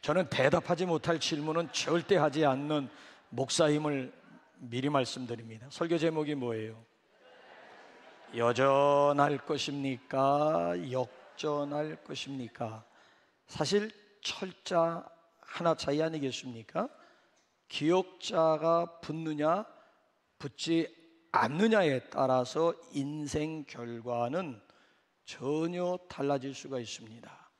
저는 대답하지 못할 질문은 절대 하지 않는 목사임을 미리 말씀드립니다. 설교 제목이 뭐예요? 여전할 것입니까? 역전할 것입니까? 사실 철자 하나 차이 아니겠습니까? 기억자가 붙느냐 붙지 않느냐에 따라서 인생 결과는 전혀 달라질 수가 있습니다.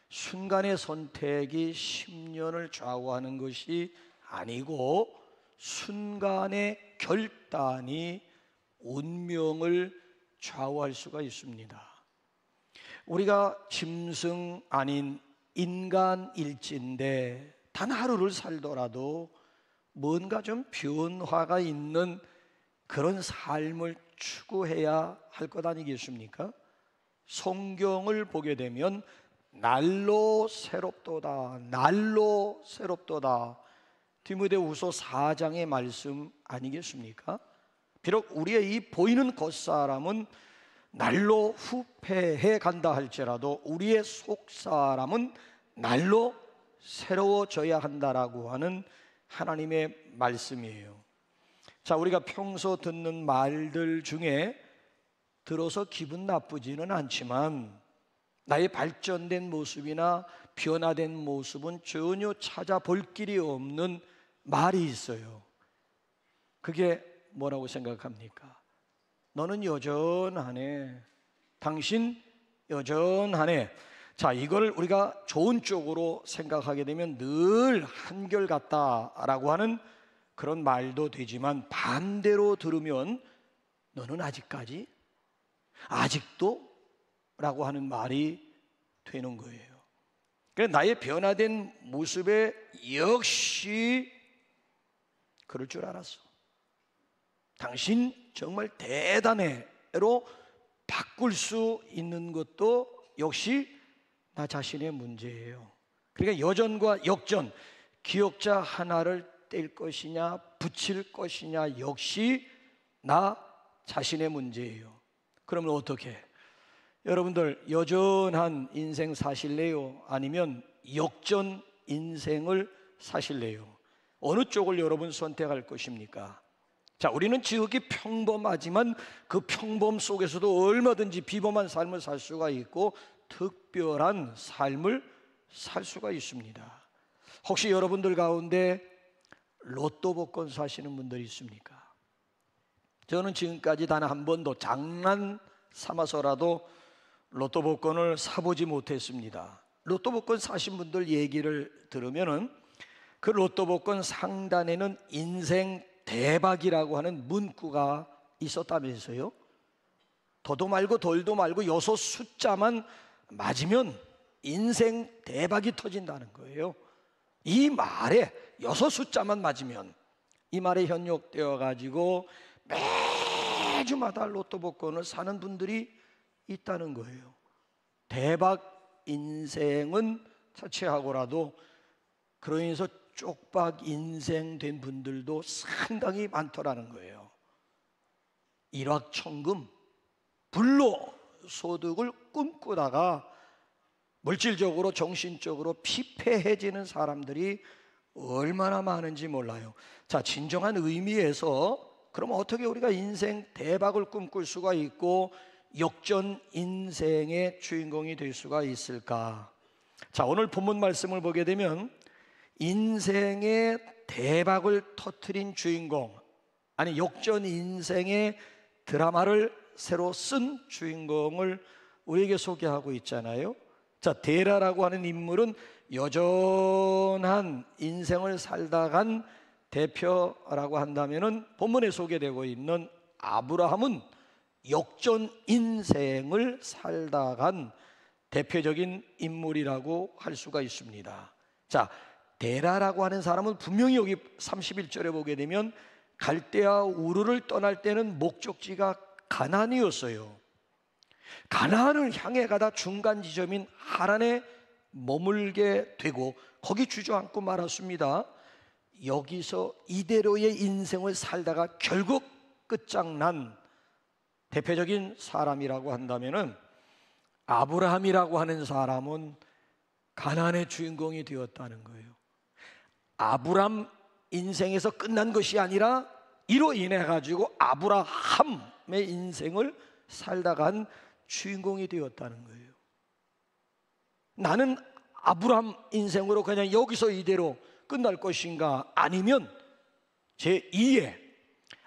순간의 선택이 10년을 좌우하는 것이 아니고 순간의 결단이 운명을 좌우할 수가 있습니다. 우리가 짐승 아닌 인간일진데 단 하루를 살더라도 뭔가 좀 변화가 있는 그런 삶을 추구해야 할 것 아니겠습니까? 성경을 보게 되면 날로 새롭도다, 날로 새롭도다, 디모데후서 4장의 말씀 아니겠습니까? 비록 우리의 이 보이는 겉사람은 날로 후패해 간다 할지라도 우리의 속사람은 날로 새로워져야 한다라고 하는 하나님의 말씀이에요. 자, 우리가 평소 듣는 말들 중에 들어서 기분 나쁘지는 않지만 나의 발전된 모습이나 변화된 모습은 전혀 찾아볼 길이 없는 말이 있어요. 그게 뭐라고 생각합니까? 너는 여전하네. 당신 여전하네. 자, 이걸 우리가 좋은 쪽으로 생각하게 되면 늘 한결같다라고 하는 그런 말도 되지만 반대로 들으면 너는 아직까지? 아직도? 라고 하는 말이 되는 거예요. 그래서 나의 변화된 모습에 역시 그럴 줄 알았어. 당신 정말 대단해로 바꿀 수 있는 것도 역시 나 자신의 문제예요. 그러니까 여전과 역전, 기억자 하나를 뗄 것이냐 붙일 것이냐 역시 나 자신의 문제예요. 그러면 어떻게? 여러분들 여전한 인생 사실래요? 아니면 역전 인생을 사실래요? 어느 쪽을 여러분 선택할 것입니까? 자, 우리는 지극히 평범하지만 그 평범 속에서도 얼마든지 비범한 삶을 살 수가 있고 특별한 삶을 살 수가 있습니다. 혹시 여러분들 가운데 로또 복권 사시는 분들이 있습니까? 저는 지금까지 단 한 번도 장난 삼아서라도 로또 복권을 사보지 못했습니다. 로또 복권 사신 분들 얘기를 들으면은 그 로또 복권 상단에는 인생 대박이라고 하는 문구가 있었다면서요. 더도 말고 덜도 말고 6 숫자만 맞으면 인생 대박이 터진다는 거예요. 이 말에 6 숫자만 맞으면 이 말에 현혹되어 가지고 매주마다 로또 복권을 사는 분들이 있다는 거예요. 대박 인생은 차치하고라도 그로 인해서 쪽박 인생 된 분들도 상당히 많더라는 거예요. 일확천금, 불로소득을 꿈꾸다가 물질적으로 정신적으로 피폐해지는 사람들이 얼마나 많은지 몰라요. 자, 진정한 의미에서 그럼 어떻게 우리가 인생 대박을 꿈꿀 수가 있고 역전 인생의 주인공이 될 수가 있을까? 자, 오늘 본문 말씀을 보게 되면 인생의 대박을 터뜨린 주인공, 아니 역전 인생의 드라마를 새로 쓴 주인공을 우리에게 소개하고 있잖아요. 자, 데라라고 하는 인물은 여전한 인생을 살다 간 대표라고 한다면은 본문에 소개되고 있는 아브라함은 역전 인생을 살다 간 대표적인 인물이라고 할 수가 있습니다. 자, 데라라고 하는 사람은 분명히 여기 31절에 보게 되면 갈대아 우르를 떠날 때는 목적지가 가나안이었어요. 가나안을 향해 가다 중간 지점인 하란에 머물게 되고 거기 주저앉고 말았습니다. 여기서 이대로의 인생을 살다가 결국 끝장난 대표적인 사람이라고 한다면은 아브라함이라고 하는 사람은 가나안의 주인공이 되었다는 거예요. 아브람 인생에서 끝난 것이 아니라 이로 인해 가지고 아브라함의 인생을 살다간 주인공이 되었다는 거예요. 나는 아브람 인생으로 그냥 여기서 이대로 끝날 것인가, 아니면 제2의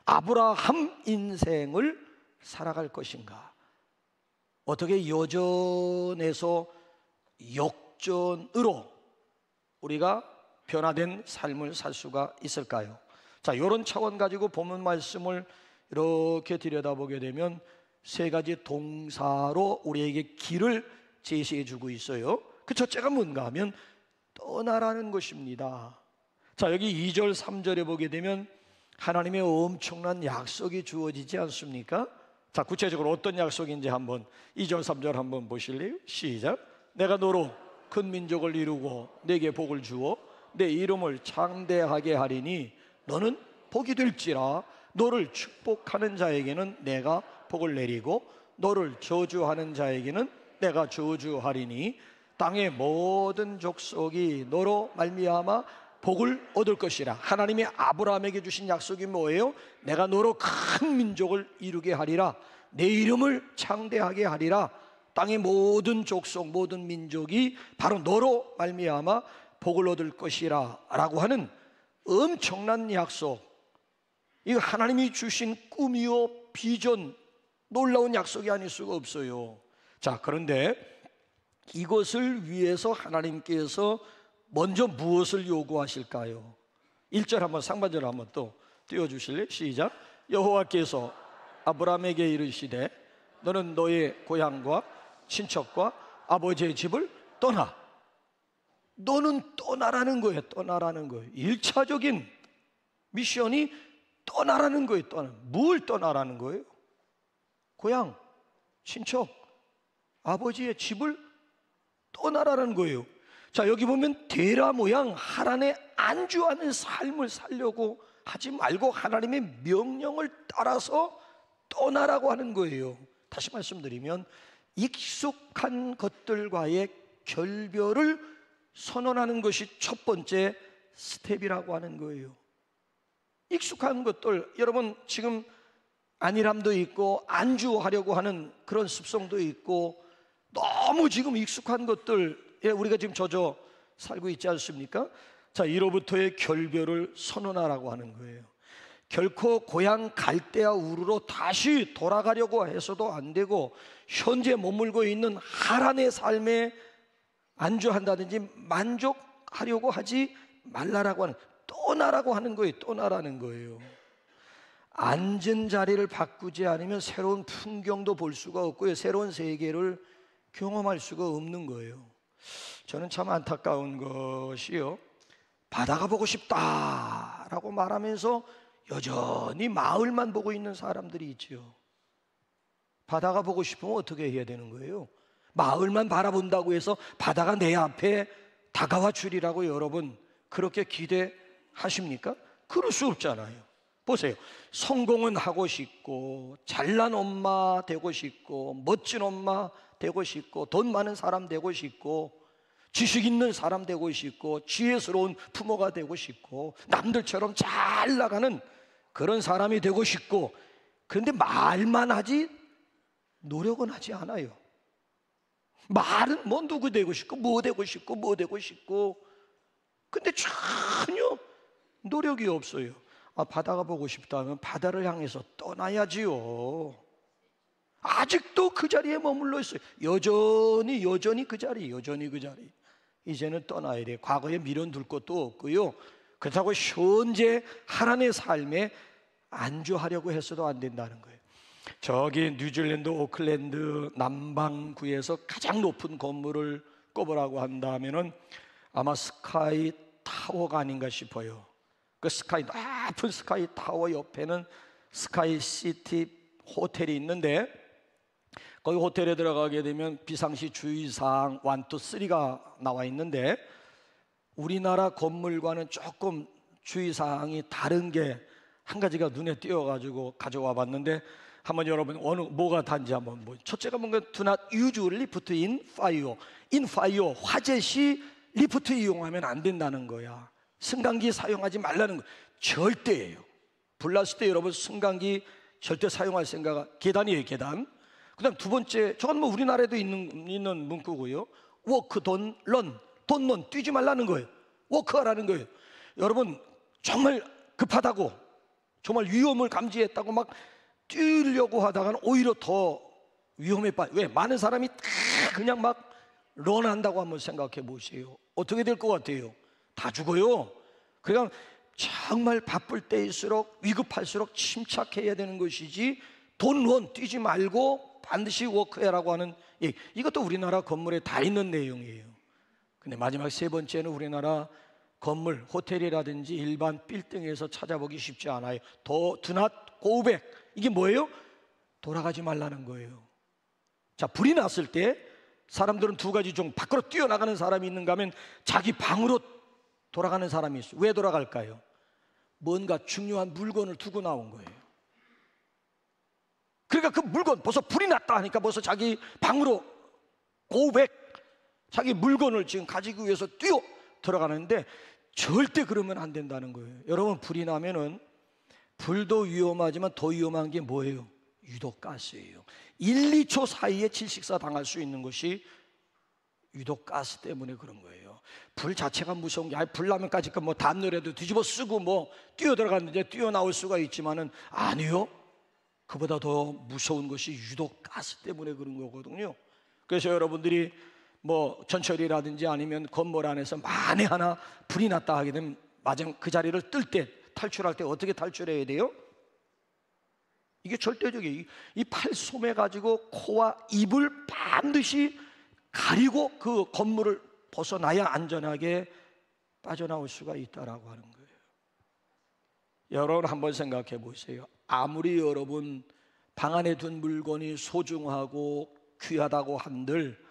아브라함 인생을 살아갈 것인가. 어떻게 여전에서 역전으로 우리가 변화된 삶을 살 수가 있을까요? 자, 이런 차원 가지고 본문 말씀을 이렇게 들여다보게 되면 세 가지 동사로 우리에게 길을 제시해 주고 있어요. 그 첫째가 뭔가 하면 떠나라는 것입니다. 자, 여기 2절 3절에 보게 되면 하나님의 엄청난 약속이 주어지지 않습니까? 자, 구체적으로 어떤 약속인지 한번 2절 3절 한번 보실래요? 시작. 내가 너로 큰 민족을 이루고 내게 복을 주어 내 이름을 창대하게 하리니 너는 복이 될지라. 너를 축복하는 자에게는 내가 복을 내리고 너를 저주하는 자에게는 내가 저주하리니 땅의 모든 족속이 너로 말미암아 복을 얻을 것이라. 하나님이 아브라함에게 주신 약속이 뭐예요? 내가 너로 큰 민족을 이루게 하리라. 내 이름을 창대하게 하리라. 땅의 모든 족속, 모든 민족이 바로 너로 말미암아 복을 얻을 것이라 라고 하는 엄청난 약속. 이거 하나님이 주신 꿈이요 비전, 놀라운 약속이 아닐 수가 없어요. 자, 그런데 이것을 위해서 하나님께서 먼저 무엇을 요구하실까요? 1절 한번 상반절 한번 또 띄워주실래요? 시작. 여호와께서 아브라함에게 이르시되 너는 너의 고향과 친척과 아버지의 집을 떠나. 너는 떠나라는 거예요. 떠나라는 거예요. 1차적인 미션이 떠나라는 거예요. 뭘 떠나라는 거예요? 고향, 친척, 아버지의 집을 떠나라는 거예요. 자, 여기 보면 데라 모양 하란에 안주하는 삶을 살려고 하지 말고 하나님의 명령을 따라서 떠나라고 하는 거예요. 다시 말씀드리면 익숙한 것들과의 결별을 선언하는 것이 첫 번째 스텝이라고 하는 거예요. 익숙한 것들, 여러분 지금 안일함도 있고 안주하려고 하는 그런 습성도 있고 너무 지금 익숙한 것들에 우리가 지금 젖어 살고 있지 않습니까? 자, 이로부터의 결별을 선언하라고 하는 거예요. 결코 고향 갈대아 우르로 다시 돌아가려고 해서도 안 되고 현재 머물고 있는 하란의 삶에 안주한다든지 만족하려고 하지 말라라고 하는, 떠나라고 하는 거예요. 떠나라는 거예요. 앉은 자리를 바꾸지 않으면 새로운 풍경도 볼 수가 없고요, 새로운 세계를 경험할 수가 없는 거예요. 저는 참 안타까운 것이요, 바다가 보고 싶다라고 말하면서 여전히 마을만 보고 있는 사람들이 있죠. 바다가 보고 싶으면 어떻게 해야 되는 거예요? 마을만 바라본다고 해서 바다가 내 앞에 다가와 주리라고 여러분 그렇게 기대하십니까? 그럴 수 없잖아요. 보세요. 성공은 하고 싶고 잘난 엄마 되고 싶고 멋진 엄마 되고 싶고 돈 많은 사람 되고 싶고 지식 있는 사람 되고 싶고 지혜스러운 부모가 되고 싶고 남들처럼 잘 나가는 그런 사람이 되고 싶고, 그런데 말만 하지 노력은 하지 않아요. 말은 뭐 누구 되고 싶고 뭐 되고 싶고 뭐 되고 싶고, 근데 전혀 노력이 없어요. 아, 바다가 보고 싶다면 바다를 향해서 떠나야지요. 아직도 그 자리에 머물러 있어요. 여전히 그 자리, 여전히 그 자리. 이제는 떠나야 돼요. 과거에 미련둘 것도 없고요, 그렇다고 현재 하나님의 삶에 안주하려고 해서도 안 된다는 거예요. 저기 뉴질랜드 오클랜드 남방구에서 가장 높은 건물을 꼽으라고 한다면은 아마 스카이 타워가 아닌가 싶어요. 그 스카이, 높은 스카이 타워 옆에는 스카이 시티 호텔이 있는데, 거기 호텔에 들어가게 되면 비상시 주의사항 1, 2, 3가 나와 있는데 우리나라 건물과는 조금 주의사항이 다른 게 한 가지가 눈에 띄어가지고 가져와 봤는데, 한번 여러분 뭐가 단지 한번 첫째가 뭔가 do not use lift in fire. in fire 화재 시 리프트 이용하면 안 된다는 거야. 승강기 사용하지 말라는 거. 절대예요. 불났을 때 여러분 승강기 절대 사용할 생각. 계단이에요, 계단. 그다음 두 번째, 저건 뭐 우리나라에도 있는 문구고요. walk, don't run. don't run, 뛰지 말라는 거예요. walk하라는 거예요. 여러분 정말 급하다고, 정말 위험을 감지했다고 막 뛰려고 하다가는 오히려 더 위험에 빠져. 왜? 많은 사람이 다 그냥 막 런한다고 한번 생각해 보세요. 어떻게 될 것 같아요? 다 죽어요. 그러니까 정말 바쁠 때일수록, 위급할수록 침착해야 되는 것이지, 돈 런 뛰지 말고 반드시 워크해라고 하는, 이것도 우리나라 건물에 다 있는 내용이에요. 근데 마지막 세 번째는 우리나라 건물, 호텔이라든지 일반 빌딩에서 찾아보기 쉽지 않아요. do not go back. 이게 뭐예요? 돌아가지 말라는 거예요. 자, 불이 났을 때 사람들은 두 가지 중, 밖으로 뛰어나가는 사람이 있는가 하면 자기 방으로 돌아가는 사람이 있어요. 왜 돌아갈까요? 뭔가 중요한 물건을 두고 나온 거예요. 그러니까 그 물건, 벌써 불이 났다 하니까 벌써 자기 방으로 고백, 자기 물건을 지금 가지기 위해서 뛰어 들어가는데, 절대 그러면 안 된다는 거예요. 여러분, 불이 나면은 불도 위험하지만 더 위험한 게 뭐예요? 유독가스예요. 1, 2초 사이에 질식사 당할 수 있는 것이 유독가스 때문에 그런 거예요. 불 자체가 무서운 게, 불 나면까지 뭐 담요라도 뒤집어 쓰고 뭐 뛰어 들어갔는데 뛰어나올 수가 있지만은, 아니요, 그보다 더 무서운 것이 유독가스 때문에 그런 거거든요. 그래서 여러분들이 뭐 전철이라든지 아니면 건물 안에서 만에 하나 불이 났다 하게 되면 마냥 그 자리를 뜰 때, 탈출할 때 어떻게 탈출해야 돼요? 이게 절대적이에요. 이 팔 소매 가지고 코와 입을 반드시 가리고 그 건물을 벗어나야 안전하게 빠져나올 수가 있다라고 하는 거예요. 여러분 한번 생각해 보세요. 아무리 여러분 방 안에 둔 물건이 소중하고 귀하다고 한들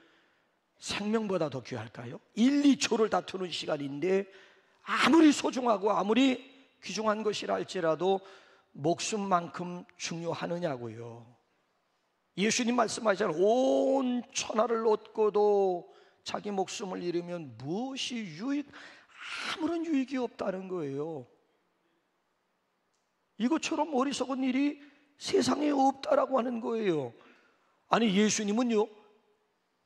생명보다 더 귀할까요? 1, 2초를 다투는 시간인데 아무리 소중하고 아무리 귀중한 것이라 할지라도 목숨만큼 중요하느냐고요. 예수님 말씀하시잖아요. 온 천하를 얻고도 자기 목숨을 잃으면 무엇이 아무런 유익이 없다는 거예요. 이것처럼 어리석은 일이 세상에 없다라고 하는 거예요. 아니, 예수님은요,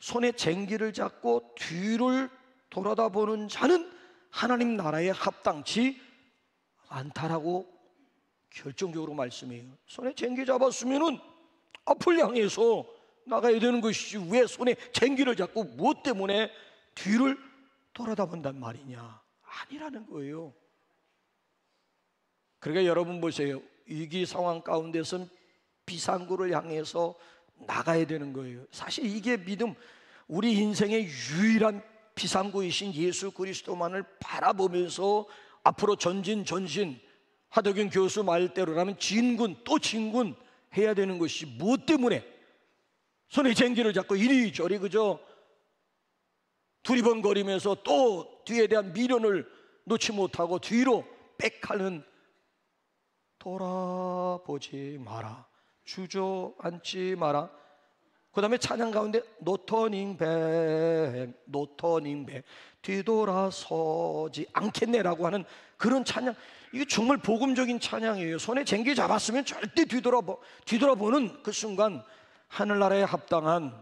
손에 쟁기를 잡고 뒤를 돌아다보는 자는 하나님 나라에 합당치 않다라고 결정적으로 말씀해요. 손에 쟁기 잡았으면은 앞을 향해서 나가야 되는 것이지, 왜 손에 쟁기를 잡고 무엇 때문에 뒤를 돌아다본단 말이냐? 아니라는 거예요. 그러니까 여러분 보세요. 위기 상황 가운데선 비상구를 향해서 나가야 되는 거예요. 사실 이게 믿음, 우리 인생의 유일한 비상구이신 예수 그리스도만을 바라보면서 앞으로 전진 하덕균 교수 말대로라면 진군 또 진군 해야 되는 것이 무엇 때문에? 손에 쟁기를 잡고 이리저리 그저 두리번거리면서 또 뒤에 대한 미련을 놓지 못하고 뒤로 빽하는, 돌아보지 마라, 주저앉지 마라. 그 다음에 찬양 가운데 No turning back, No turning back, 뒤돌아서지 않겠네라고 하는 그런 찬양, 이게 정말 복음적인 찬양이에요. 손에 쟁기 잡았으면 절대 뒤돌아보는 그 순간 하늘나라에 합당한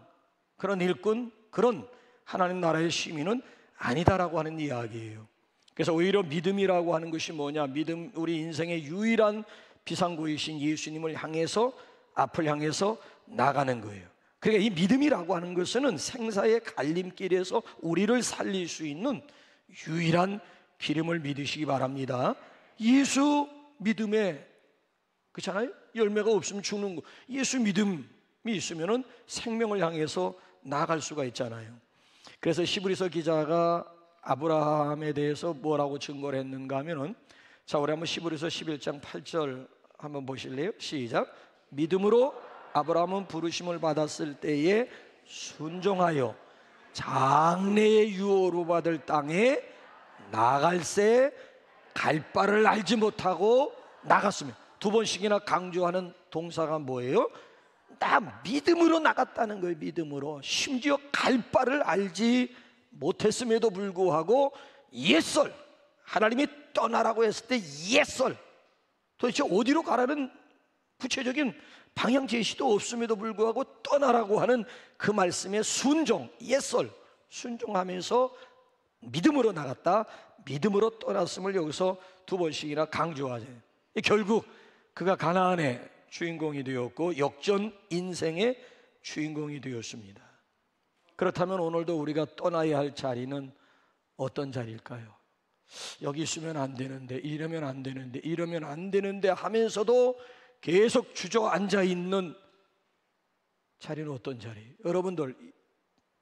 그런 일꾼, 그런 하나님 나라의 시민은 아니다라고 하는 이야기예요. 그래서 오히려 믿음이라고 하는 것이 뭐냐? 믿음, 우리 인생의 유일한 비상구이신 예수님을 향해서, 앞을 향해서 나가는 거예요. 그러니까 이 믿음이라고 하는 것은 생사의 갈림길에서 우리를 살릴 수 있는 유일한 기름을 믿으시기 바랍니다. 예수 믿음에, 그렇잖아요? 열매가 없으면 죽는 거. 예수 믿음이 있으면은 생명을 향해서 나아갈 수가 있잖아요. 그래서 히브리서 기자가 아브라함에 대해서 뭐라고 증거를 했는가 하면은, 자, 우리 한번 히브리서 11장 8절 한번 보실래요? 시작. 믿음으로 아브라함은 부르심을 받았을 때에 순종하여 장래의 유업으로 받을 땅에 나갈새 갈 바를 알지 못하고 나갔으며, 두 번씩이나 강조하는 동사가 뭐예요? 나 믿음으로 나갔다는 거예요. 믿음으로. 심지어 갈 바를 알지 못했음에도 불구하고 옛설, 하나님이 떠나라고 했을 때 옛설, 도대체 어디로 가라는 구체적인 방향 제시도 없음에도 불구하고 떠나라고 하는 그 말씀에 순종, 옛설 순종하면서 믿음으로 나갔다, 믿음으로 떠났음을 여기서 두 번씩이나 강조하죠. 결국 그가 가나안의 주인공이 되었고 역전 인생의 주인공이 되었습니다. 그렇다면 오늘도 우리가 떠나야 할 자리는 어떤 자리일까요? 여기 있으면 안 되는데, 이러면 안 되는데, 이러면 안 되는데 하면서도 계속 주저앉아 있는 자리는 어떤 자리? 여러분들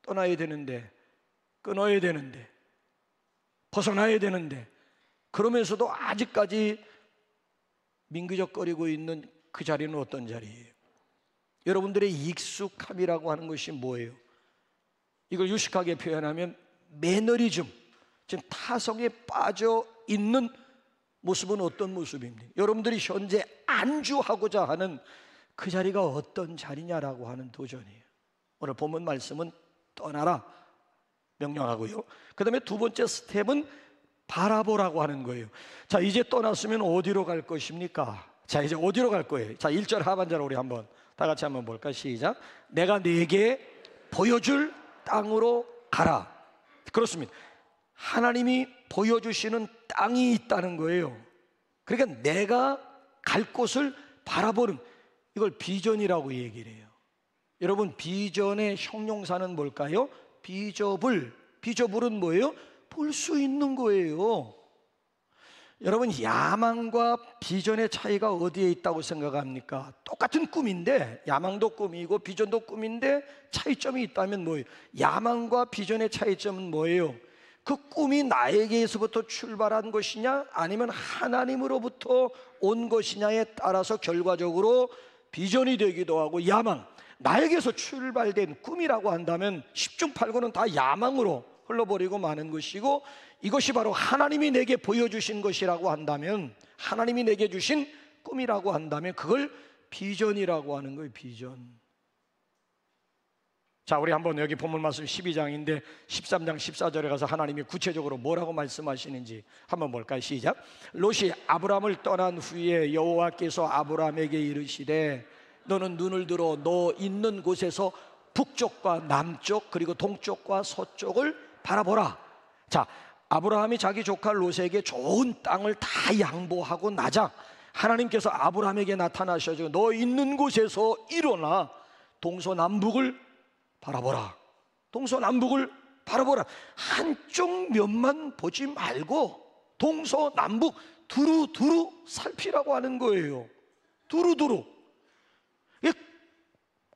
떠나야 되는데, 끊어야 되는데, 벗어나야 되는데, 그러면서도 아직까지 민기적거리고 있는 그 자리는 어떤 자리예요? 여러분들의 익숙함이라고 하는 것이 뭐예요? 이걸 유식하게 표현하면 매너리즘, 지금 타성에 빠져 있는 모습은 어떤 모습입니까? 여러분들이 현재 안주하고자 하는 그 자리가 어떤 자리냐라고 하는 도전이에요. 오늘 본문 말씀은 떠나라 명령하고요. 그 다음에 두 번째 스텝은 바라보라고 하는 거예요. 자, 이제 떠났으면 어디로 갈 것입니까? 자, 이제 어디로 갈 거예요? 자, 1절 하반절 우리 한번 다 같이 한번 볼까? 시작. 내가 네게 보여줄 땅으로 가라. 그렇습니다. 하나님이 보여주시는 땅이 있다는 거예요. 그러니까 내가 갈 곳을 바라보는, 이걸 비전이라고 얘기를 해요. 여러분, 비전의 형용사는 뭘까요? 비저블은 뭐예요? 볼 수 있는 거예요. 여러분, 야망과 비전의 차이가 어디에 있다고 생각합니까? 똑같은 꿈인데, 야망도 꿈이고 비전도 꿈인데 차이점이 있다면 뭐예요? 야망과 비전의 차이점은 뭐예요? 그 꿈이 나에게서부터 출발한 것이냐 아니면 하나님으로부터 온 것이냐에 따라서 결과적으로 비전이 되기도 하고, 야망, 나에게서 출발된 꿈이라고 한다면 10중 8구는 다 야망으로 흘러버리고 마는 것이고, 이것이 바로 하나님이 내게 보여주신 것이라고 한다면, 하나님이 내게 주신 꿈이라고 한다면 그걸 비전이라고 하는 거예요. 비전. 자, 우리 한번 여기 본문 말씀 12장인데 13장 14절에 가서 하나님이 구체적으로 뭐라고 말씀하시는지 한번 볼까요? 시작. 롯이 아브람을 떠난 후에 여호와께서 아브람에게 이르시되 너는 눈을 들어 너 있는 곳에서 북쪽과 남쪽 그리고 동쪽과 서쪽을 바라보라. 자, 아브라함이 자기 조카 롯에게 좋은 땅을 다 양보하고 나자 하나님께서 아브라함에게 나타나셔서 너 있는 곳에서 일어나 동서남북을 바라보라. 동서남북을 바라보라. 한쪽 면만 보지 말고 동서남북 두루두루 살피라고 하는 거예요. 두루두루.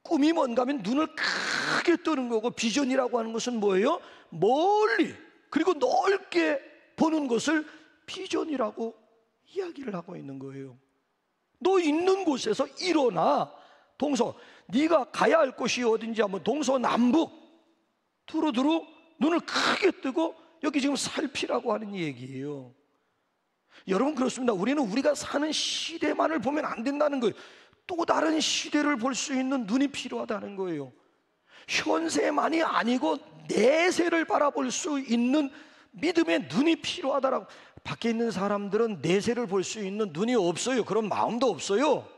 꿈이 뭔가 하면 눈을 크게 뜨는 거고, 비전이라고 하는 것은 뭐예요? 멀리 그리고 넓게 보는 것을 비전이라고 이야기를 하고 있는 거예요. 너 있는 곳에서 일어나 동서, 네가 가야 할 곳이 어딘지 한번 동서남북 두루두루 눈을 크게 뜨고 여기 지금 살피라고 하는 얘기예요. 여러분, 그렇습니다. 우리는 우리가 사는 시대만을 보면 안 된다는 거예요. 또 다른 시대를 볼 수 있는 눈이 필요하다는 거예요. 현세만이 아니고 내세를 바라볼 수 있는 믿음의 눈이 필요하다라고. 밖에 있는 사람들은 내세를 볼 수 있는 눈이 없어요. 그런 마음도 없어요.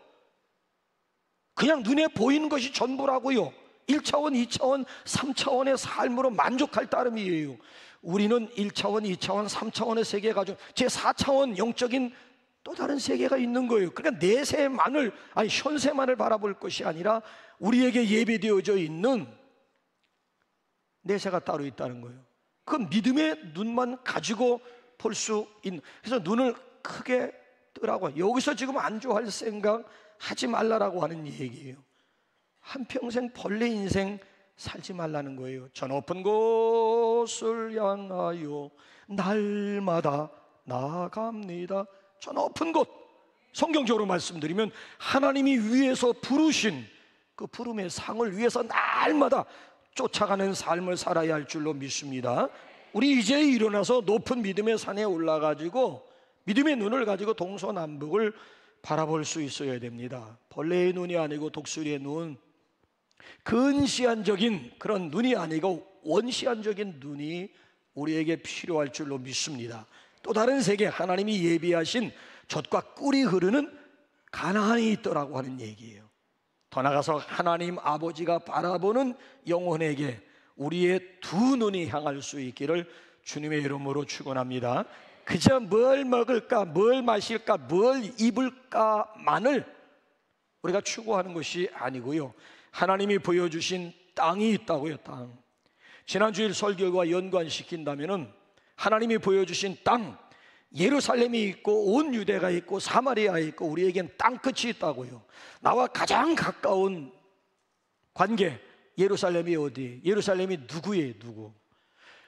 그냥 눈에 보이는 것이 전부라고요. 1차원, 2차원, 3차원의 삶으로 만족할 따름이에요. 우리는 1차원, 2차원, 3차원의 세계가 가지고 제4차원 영적인 또 다른 세계가 있는 거예요. 그러니까 내세만을, 아니 현세만을 바라볼 것이 아니라 우리에게 예비되어져 있는 내세가 따로 있다는 거예요. 그 믿음의 눈만 가지고 볼 수 있는, 그래서 눈을 크게 뜨라고. 여기서 지금 안주할 생각 하지 말라라고 하는 얘기예요. 한평생 벌레 인생 살지 말라는 거예요. 저 높은 곳을 향하여 날마다 나아갑니다. 저 높은 곳, 성경적으로 말씀드리면 하나님이 위에서 부르신 그 부름의 상을 위해서 날마다 쫓아가는 삶을 살아야 할 줄로 믿습니다. 우리 이제 일어나서 높은 믿음의 산에 올라가지고 믿음의 눈을 가지고 동서남북을 바라볼 수 있어야 됩니다. 벌레의 눈이 아니고 독수리의 눈, 근시안적인 그런 눈이 아니고 원시안적인 눈이 우리에게 필요할 줄로 믿습니다. 또 다른 세계, 하나님이 예비하신 젖과 꿀이 흐르는 가나안이 있더라고 하는 얘기예요. 더 나아가서 하나님 아버지가 바라보는 영혼에게 우리의 두 눈이 향할 수 있기를 주님의 이름으로 축원합니다. 그저 뭘 먹을까, 뭘 마실까, 뭘 입을까만을 우리가 추구하는 것이 아니고요, 하나님이 보여주신 땅이 있다고요. 땅. 지난주일 설교와 연관시킨다면은 하나님이 보여주신 땅, 예루살렘이 있고 온 유대가 있고 사마리아 있고 우리에겐 땅끝이 있다고요. 나와 가장 가까운 관계, 예루살렘이 어디? 예루살렘이 누구예요? 누구?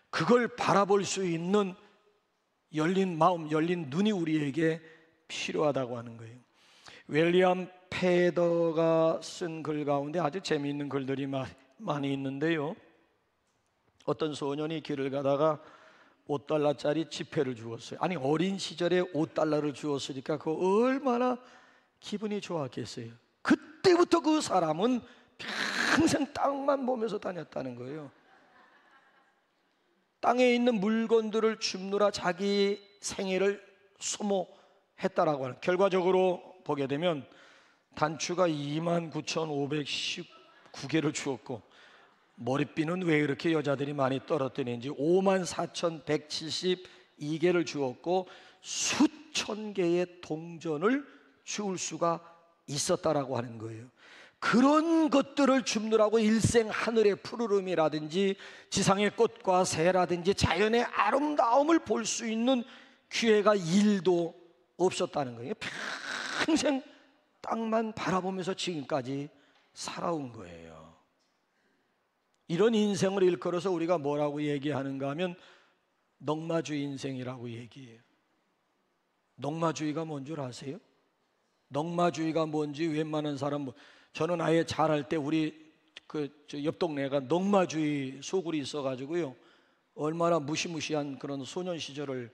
그걸 바라볼 수 있는 열린 마음, 열린 눈이 우리에게 필요하다고 하는 거예요. 윌리엄 페더가 쓴 글 가운데 아주 재미있는 글들이 많이 있는데요, 어떤 소년이 길을 가다가 $5짜리 지폐를 주었어요. 아니, 어린 시절에 $5를 주었으니까 그 얼마나 기분이 좋았겠어요. 그때부터 그 사람은 평생 땅만 보면서 다녔다는 거예요. 땅에 있는 물건들을 줍느라 자기 생애를 소모했다라고 하는, 결과적으로 보게 되면 단추가 29,519개를 주었고, 머리핀은 왜 이렇게 여자들이 많이 떨어뜨리는지 54,172개를 주었고, 수천 개의 동전을 주울 수가 있었다라고 하는 거예요. 그런 것들을 줍느라고 일생 하늘의 푸르름이라든지 지상의 꽃과 새라든지 자연의 아름다움을 볼 수 있는 기회가 일도 없었다는 거예요. 평생 땅만 바라보면서 지금까지 살아온 거예요. 이런 인생을 일컬어서 우리가 뭐라고 얘기하는가 하면 넉마주의 인생이라고 얘기해요. 넉마주의가 뭔 줄 아세요? 넉마주의가 뭔지 웬만한 사람, 저는 아예 잘할 때 우리 옆 동네가 넉마주의 소굴이 있어가지고요, 얼마나 무시무시한 그런 소년 시절을,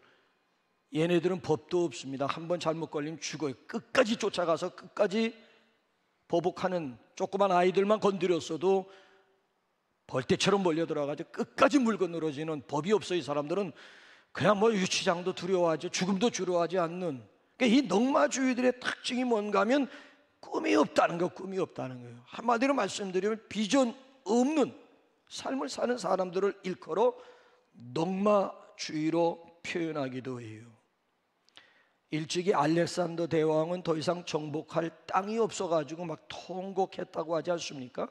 얘네들은 법도 없습니다. 한번 잘못 걸리면 죽어요. 끝까지 쫓아가서 끝까지 보복하는, 조그만 아이들만 건드렸어도 벌떼처럼 몰려들어가지고 끝까지 물고 늘어지는, 법이 없어. 이 사람들은 그냥 뭐 유치장도 두려워하지, 죽음도 두려워하지 않는. 그러니까 이 넉마주의들의 특징이 뭔가 하면 꿈이 없다는 거, 꿈이 없다는 거예요. 한마디로 말씀드리면 비전 없는 삶을 사는 사람들을 일컬어 넉마주의로 표현하기도 해요. 일찍이 알렉산더 대왕은 더 이상 정복할 땅이 없어가지고 막 통곡했다고 하지 않습니까?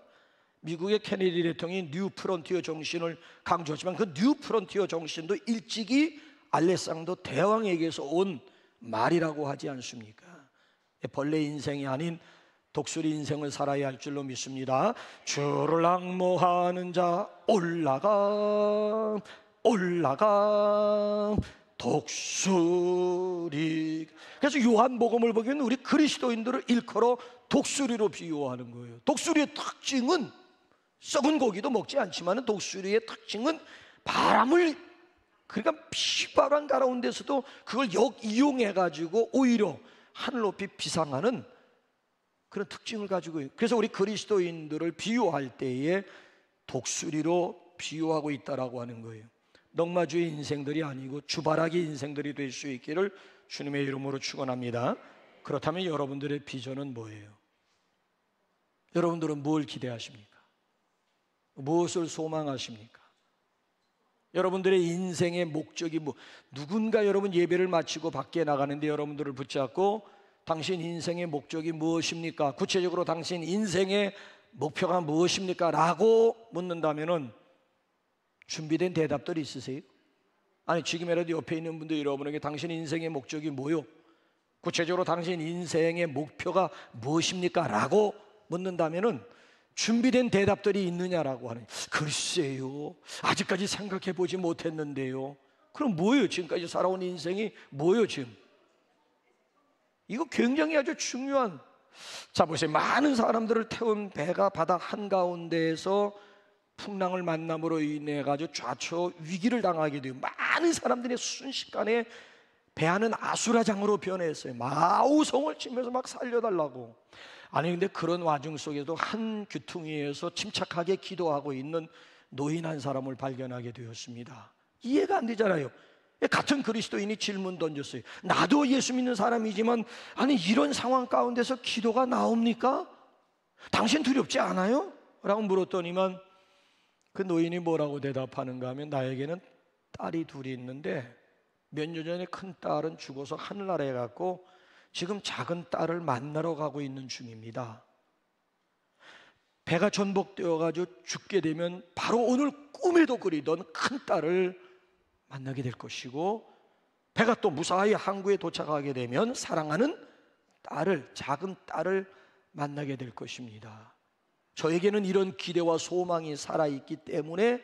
미국의 케네디 대통령이 뉴 프론티어 정신을 강조하지만 그 뉴 프론티어 정신도 일찍이 알렉산더 대왕에게서 온 말이라고 하지 않습니까? 벌레 인생이 아닌 독수리 인생을 살아야 할 줄로 믿습니다. 주를 앙모하는 자 올라가 올라가 독수리. 그래서 요한복음을 보면 우리 그리스도인들을 일컬어 독수리로 비유하는 거예요. 독수리의 특징은, 썩은 고기도 먹지 않지만 독수리의 특징은 바람을, 그러니까 비바람 가운데서도 그걸 이용해가지고 오히려 하늘 높이 비상하는 그런 특징을 가지고 있어요. 그래서 우리 그리스도인들을 비유할 때에 독수리로 비유하고 있다라고 하는 거예요. 넉마주의 인생들이 아니고 주바라기 인생들이 될 수 있기를 주님의 이름으로 축원합니다. 그렇다면 여러분들의 비전은 뭐예요? 여러분들은 뭘 기대하십니까? 무엇을 소망하십니까? 여러분들의 인생의 목적이 누군가 여러분 예배를 마치고 밖에 나가는데 여러분들을 붙잡고 당신 인생의 목적이 무엇입니까? 구체적으로 당신 인생의 목표가 무엇입니까? 라고 묻는다면은 준비된 대답들이 있으세요? 아니, 지금이라도 옆에 있는 분들 여러분에게 당신 인생의 목적이 뭐요? 구체적으로 당신 인생의 목표가 무엇입니까? 라고 묻는다면은 준비된 대답들이 있느냐라고 하는, 글쎄요, 아직까지 생각해 보지 못했는데요. 그럼 뭐예요? 지금까지 살아온 인생이 뭐예요? 지금 이거 굉장히 아주 중요한. 자, 보세요. 많은 사람들을 태운 배가 바다 한가운데에서 풍랑을 만남으로 인해 가지고 좌초 위기를 당하게 돼요. 많은 사람들이 순식간에 배아는 아수라장으로 변했어요. 마우성을 치면서 막 살려달라고. 아니 근데 그런 와중 속에도 한 귀퉁이에서 침착하게 기도하고 있는 노인 한 사람을 발견하게 되었습니다. 이해가 안 되잖아요. 같은 그리스도인이 질문 던졌어요. 나도 예수 믿는 사람이지만 아니 이런 상황 가운데서 기도가 나옵니까? 당신 두렵지 않아요? 라고 물었더니만 그 노인이 뭐라고 대답하는가 하면 나에게는 딸이 둘이 있는데 몇 년 전에 큰 딸은 죽어서 하늘나라에 갔고 지금 작은 딸을 만나러 가고 있는 중입니다. 배가 전복되어 가지고 죽게 되면 바로 오늘 꿈에도 그리던 큰 딸을 만나게 될 것이고 배가 또 무사히 항구에 도착하게 되면 사랑하는 딸을, 작은 딸을 만나게 될 것입니다. 저에게는 이런 기대와 소망이 살아있기 때문에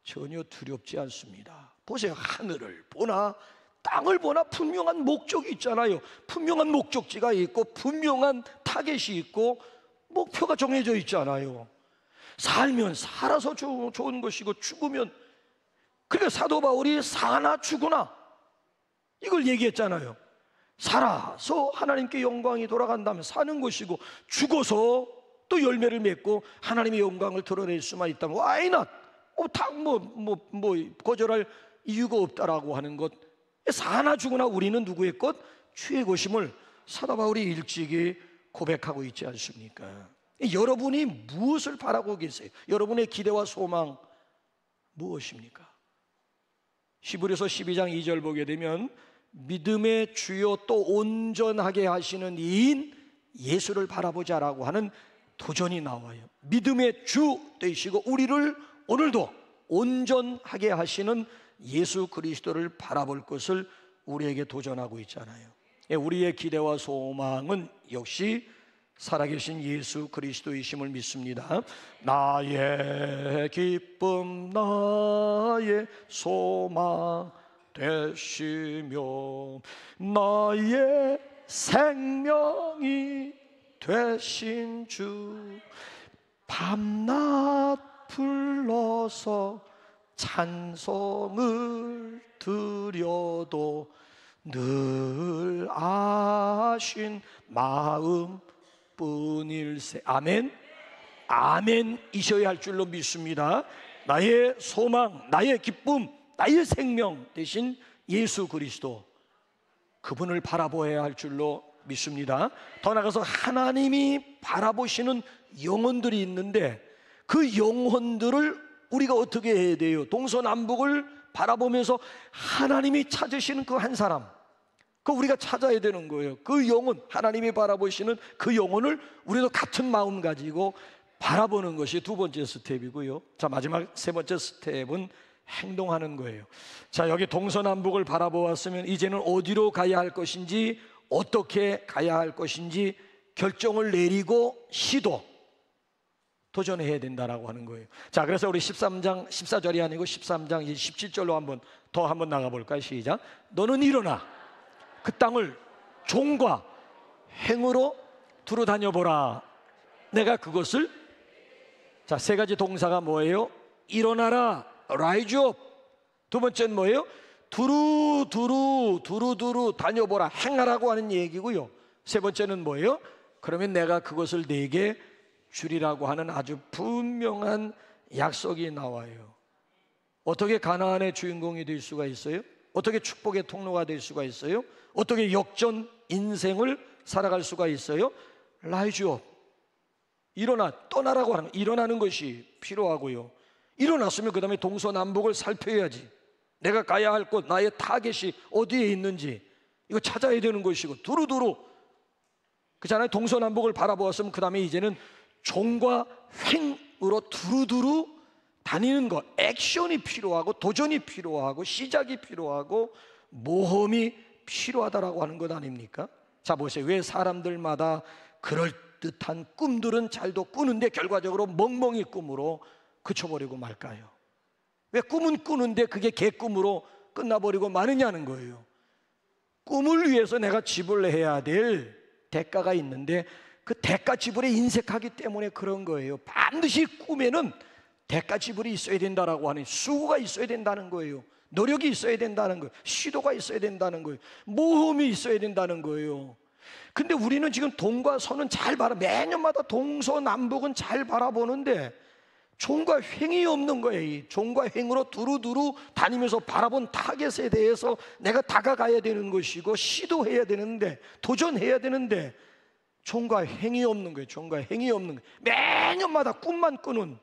전혀 두렵지 않습니다. 보세요. 하늘을 보나 땅을 보나 분명한 목적이 있잖아요. 분명한 목적지가 있고 분명한 타겟이 있고 목표가 정해져 있잖아요. 살면 살아서 좋은 것이고 죽으면, 그러니까 사도 바울이 사나 죽으나 이걸 얘기했잖아요. 살아서 하나님께 영광이 돌아간다면 사는 것이고 죽어서 또 열매를 맺고 하나님의 영광을 드러낼 수만 있다면 why not? 거절할 이유가 없다라고 하는 것. 사나 죽으나 우리는 누구의 것? 주의 것임을 사도 바울이 일찍이 고백하고 있지 않습니까? 여러분이 무엇을 바라고 계세요? 여러분의 기대와 소망 무엇입니까? 히브리서 12장 2절 보게 되면 믿음의 주요 또 온전하게 하시는 이인 예수를 바라보자라고 하는 도전이 나와요. 믿음의 주 되시고 우리를 오늘도 온전하게 하시는 예수 그리스도를 바라볼 것을 우리에게 도전하고 있잖아요. 우리의 기대와 소망은 역시 살아계신 예수 그리스도이심을 믿습니다. 나의 기쁨 나의 소망 되시며 나의 생명이 되신 주 밤낮 불러서 찬송을 드려도 늘 아신 마음뿐일세. 아멘. 아멘이셔야 할 줄로 믿습니다. 나의 소망, 나의 기쁨, 나의 생명 대신 예수 그리스도, 그분을 바라보아야 할 줄로 믿습니다. 더 나아가서 하나님이 바라보시는 영혼들이 있는데 그 영혼들을 우리가 어떻게 해야 돼요? 동서남북을 바라보면서 하나님이 찾으시는 그 한 사람, 그 우리가 찾아야 되는 거예요. 그 영혼, 하나님이 바라보시는 그 영혼을 우리도 같은 마음 가지고 바라보는 것이 두 번째 스텝이고요. 자, 마지막 세 번째 스텝은 행동하는 거예요. 자, 여기 동서남북을 바라보았으면 이제는 어디로 가야 할 것인지, 어떻게 가야 할 것인지 결정을 내리고 도전해야 된다라고 하는 거예요. 자, 그래서 우리 13장 14절이 아니고 13장 17절로 한번 나가볼까요? 시작. 너는 일어나 그 땅을 종과 행으로 두루 다녀보라. 내가 그것을, 자, 세 가지 동사가 뭐예요? 일어나라, rise up. 두 번째는 뭐예요? 두루 다녀보라, 행하라고 하는 얘기고요. 세 번째는 뭐예요? 그러면 내가 그것을 네게 주리라고 하는 아주 분명한 약속이 나와요. 어떻게 가나안의 주인공이 될 수가 있어요? 어떻게 축복의 통로가 될 수가 있어요? 어떻게 역전 인생을 살아갈 수가 있어요? 라이즈 업, 일어나, 떠나라고 하는, 일어나는 것이 필요하고요. 일어났으면 그 다음에 동서남북을 살펴야지. 내가 가야 할 곳, 나의 타겟이 어디에 있는지 이거 찾아야 되는 것이고, 두루두루, 그렇잖아요. 동서남북을 바라보았으면 그 다음에 이제는 종과 횡으로 두루두루 다니는 것, 액션이 필요하고 도전이 필요하고 시작이 필요하고 모험이 필요하다라고 하는 것 아닙니까? 자, 보세요. 왜 사람들마다 그럴듯한 꿈들은 잘도 꾸는데 결과적으로 멍멍이 꿈으로 그쳐버리고 말까요? 왜 꿈은 꾸는데 그게 개꿈으로 끝나버리고 마느냐는 거예요. 꿈을 위해서 내가 지불해야 될 대가가 있는데 그 대가 지불에 인색하기 때문에 그런 거예요. 반드시 꿈에는 대가 지불이 있어야 된다라고 하는, 수고가 있어야 된다는 거예요. 노력이 있어야 된다는 거예요. 시도가 있어야 된다는 거예요. 모험이 있어야 된다는 거예요. 근데 우리는 지금 동과 서는 잘 매년마다 동서남북은 잘 바라보는데 종과 횡이 없는 거예요. 이 종과 횡으로 두루두루 다니면서 바라본 타겟에 대해서 내가 다가가야 되는 것이고 시도해야 되는데, 도전해야 되는데 종과 횡이 없는 거예요. 종과 횡이 없는 거예요. 매년마다 꿈만 꾸는,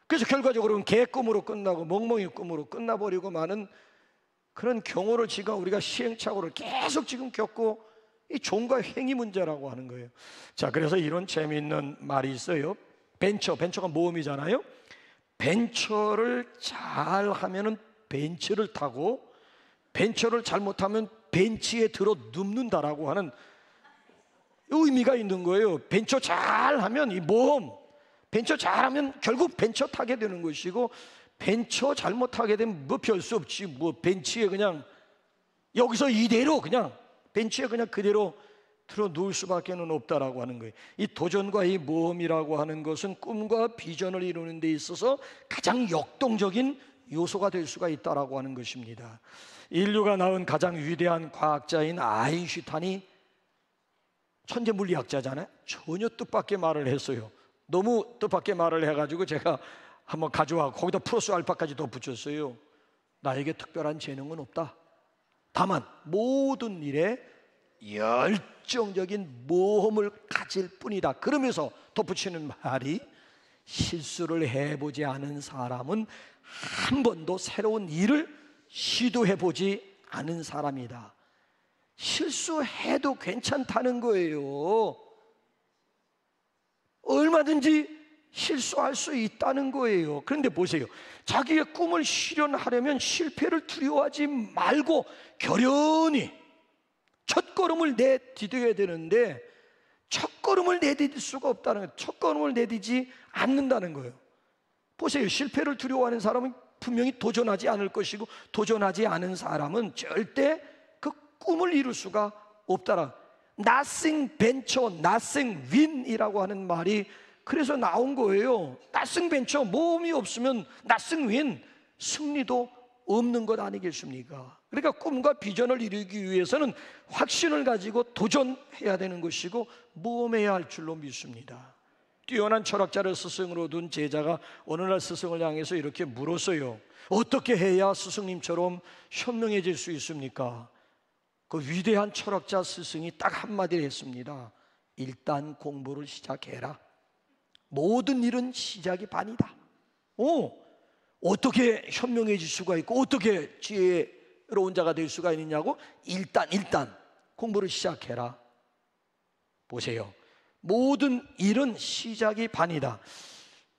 그래서 결과적으로는 개 꿈으로 끝나고 멍멍이 꿈으로 끝나버리고 마는 그런 경우를 지금 우리가 시행착오를 계속 지금 겪고, 이 종과 횡이 문제라고 하는 거예요. 자, 그래서 이런 재미있는 말이 있어요. 벤처가 모험이잖아요. 벤처를 잘 하면은 벤츠를 타고, 벤처를 잘못하면 벤치에 들어 눕는다라고 하는 의미가 있는 거예요. 벤처 잘하면 이 모험, 벤처 잘하면 결국 벤처 타게 되는 것이고, 벤처 잘못하게 되면 뭐 별 수 없지, 뭐 벤치에 그냥 여기서 이대로 그냥 벤치에 그냥 그대로 들어 누울 수밖에 없다라고 하는 거예요. 이 도전과 이 모험이라고 하는 것은 꿈과 비전을 이루는 데 있어서 가장 역동적인 요소가 될 수가 있다라고 하는 것입니다. 인류가 낳은 가장 위대한 과학자인 아인슈타인이 천재 물리학자잖아요. 전혀 뜻밖의 말을 했어요. 너무 뜻밖의 말을 해가지고 제가 한번 가져와 거기다 플러스 알파까지 더 붙였어요. 나에게 특별한 재능은 없다. 다만 모든 일에 열정적인 모험을 가질 뿐이다. 그러면서 덧붙이는 말이, 실수를 해보지 않은 사람은 한 번도 새로운 일을 시도해보지 않은 사람이다. 실수해도 괜찮다는 거예요. 얼마든지 실수할 수 있다는 거예요. 그런데 보세요. 자기의 꿈을 실현하려면 실패를 두려워하지 말고 결연히 첫걸음을 내디뎌야 되는데, 첫걸음을 내디딜 수가 없다는 거예요. 첫걸음을 내디지 않는다는 거예요. 보세요. 실패를 두려워하는 사람은 분명히 도전하지 않을 것이고, 도전하지 않은 사람은 절대 그 꿈을 이룰 수가 없다라. Nothing venture, nothing win 이라고 하는 말이 그래서 나온 거예요. Nothing venture, 모험이 없으면 nothing win, 승리도 없는 것 아니겠습니까? 그러니까 꿈과 비전을 이루기 위해서는 확신을 가지고 도전해야 되는 것이고 모험해야 할 줄로 믿습니다. 뛰어난 철학자를 스승으로 둔 제자가 어느 날 스승을 향해서 이렇게 물었어요. 어떻게 해야 스승님처럼 현명해질 수 있습니까? 그 위대한 철학자 스승이 딱 한마디를 했습니다. 일단 공부를 시작해라. 모든 일은 시작이 반이다. 어떻게 현명해질 수가 있고 어떻게 지혜로운 자가 될 수가 있느냐고? 일단 공부를 시작해라. 보세요. 모든 일은 시작이 반이다.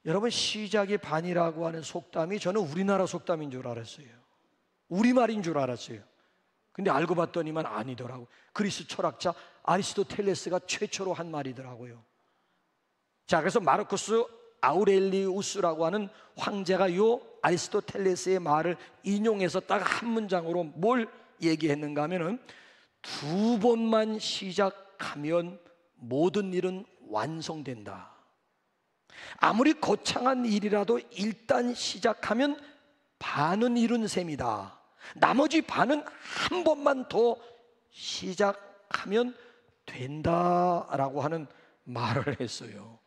여러분, 시작이 반이라고 하는 속담이 저는 우리나라 속담인 줄 알았어요. 우리말인 줄 알았어요. 근데 알고 봤더니만 아니더라고. 그리스 철학자 아리스토텔레스가 최초로 한 말이더라고요. 자, 그래서 마르쿠스 아우렐리우스라고 하는 황제가 요 아리스토텔레스의 말을 인용해서 딱 한 문장으로 뭘 얘기했는가 하면은, 2번만 시작하면 모든 일은 완성된다. 아무리 거창한 일이라도 일단 시작하면 반은 이룬 셈이다. 나머지 반은 한 번만 더 시작하면 된다라고 하는 말을 했어요.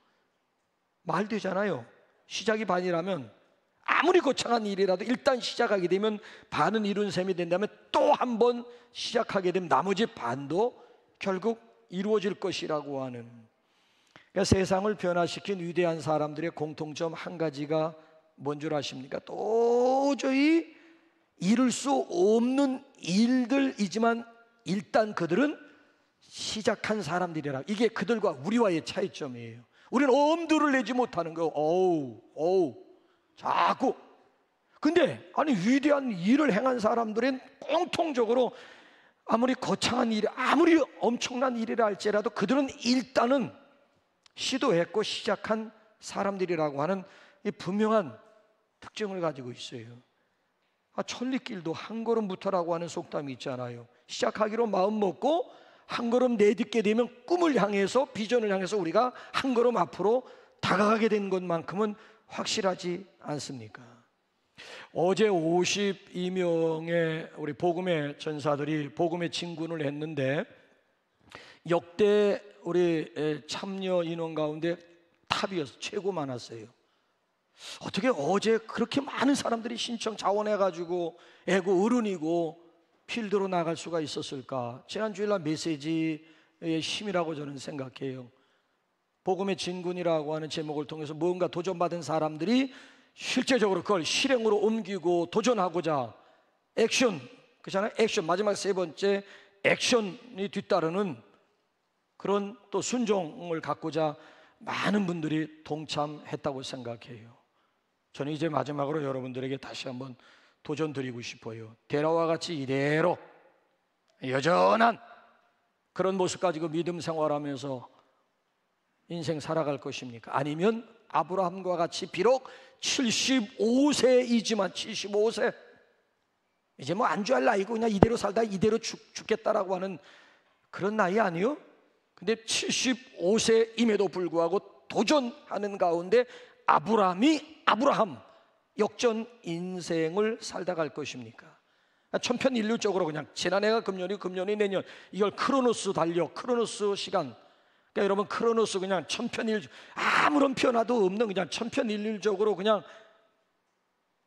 말 되잖아요. 시작이 반이라면 아무리 거창한 일이라도 일단 시작하게 되면 반은 이룬 셈이 된다면 또 한 번 시작하게 되면 나머지 반도 결국 이루어질 것이라고 하는, 그러니까 세상을 변화시킨 위대한 사람들의 공통점 한 가지가 뭔 줄 아십니까? 도저히 이룰 수 없는 일들이지만 일단 그들은 시작한 사람들이라. 이게 그들과 우리와의 차이점이에요. 우리는 엄두를 내지 못하는 거. 자꾸. 근데 아니, 위대한 일을 행한 사람들은 공통적으로 아무리 거창한 일, 아무리 엄청난 일이라 할지라도 그들은 일단은 시도했고 시작한 사람들이라고 하는 이 분명한 특징을 가지고 있어요. 천리길도 한 걸음부터라고 하는 속담이 있잖아요. 시작하기로 마음 먹고 한 걸음 내딛게 되면 꿈을 향해서, 비전을 향해서 우리가 한 걸음 앞으로 다가가게 된 것만큼은 확실하지 않습니까? 어제 52명의 우리 복음의 전사들이 복음의 진군을 했는데 역대 우리 참여 인원 가운데 탑이었어요. 최고 많았어요. 어떻게 어제 그렇게 많은 사람들이 신청 자원해가지고 애고 어른이고 필드로 나갈 수가 있었을까? 지난주일날 메시지의 힘이라고 저는 생각해요. 복음의 진군이라고 하는 제목을 통해서 무언가 도전받은 사람들이 실제적으로 그걸 실행으로 옮기고 도전하고자 액션, 그렇잖아요. 액션, 마지막 세 번째 액션이 뒤따르는 그런 또 순종을 갖고자 많은 분들이 동참했다고 생각해요. 저는 이제 마지막으로 여러분들에게 다시 한번 도전 드리고 싶어요. 데라와 같이 이대로 여전한 그런 모습 가지고 믿음 생활하면서 인생 살아갈 것입니까? 아니면 아브라함과 같이 비록 75세이지만 75세 이제 뭐 안주할 나이고 그냥 이대로 살다 이대로 죽겠다라고 하는 그런 나이 아니요? 근데 75세임에도 불구하고 도전하는 가운데 아브라함 역전 인생을 살다 갈 것입니까? 천편일률적으로 그냥 지난해가 금년이 내년 이걸 크로노스 달력, 크로노스 시간. 그러니까 여러분 크로노스 그냥 천편일 아무런 변화도 없는 그냥 천편일률적으로 그냥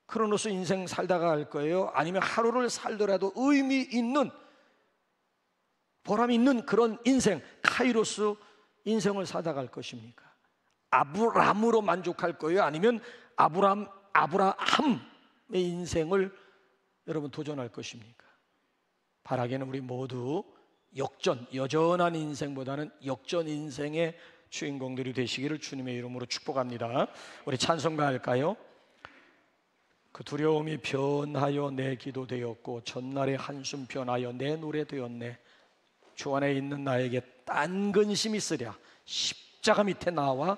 크로노스 인생 살다가 갈 거예요? 아니면 하루를 살더라도 의미 있는 보람 있는 그런 인생 카이로스 인생을 살다 갈 것입니까? 아브라함으로 만족할 거예요? 아니면 아브라함의 인생을 여러분 도전할 것입니까? 바라기는 우리 모두 여전한 인생보다는 역전 인생의 주인공들이 되시기를 주님의 이름으로 축복합니다. 우리 찬송가 할까요? 그 두려움이 변하여 내 기도 되었고 전날의 한숨 변하여 내 노래 되었네. 주 안에 있는 나에게 딴 근심이 있으랴 십자가 밑에 나와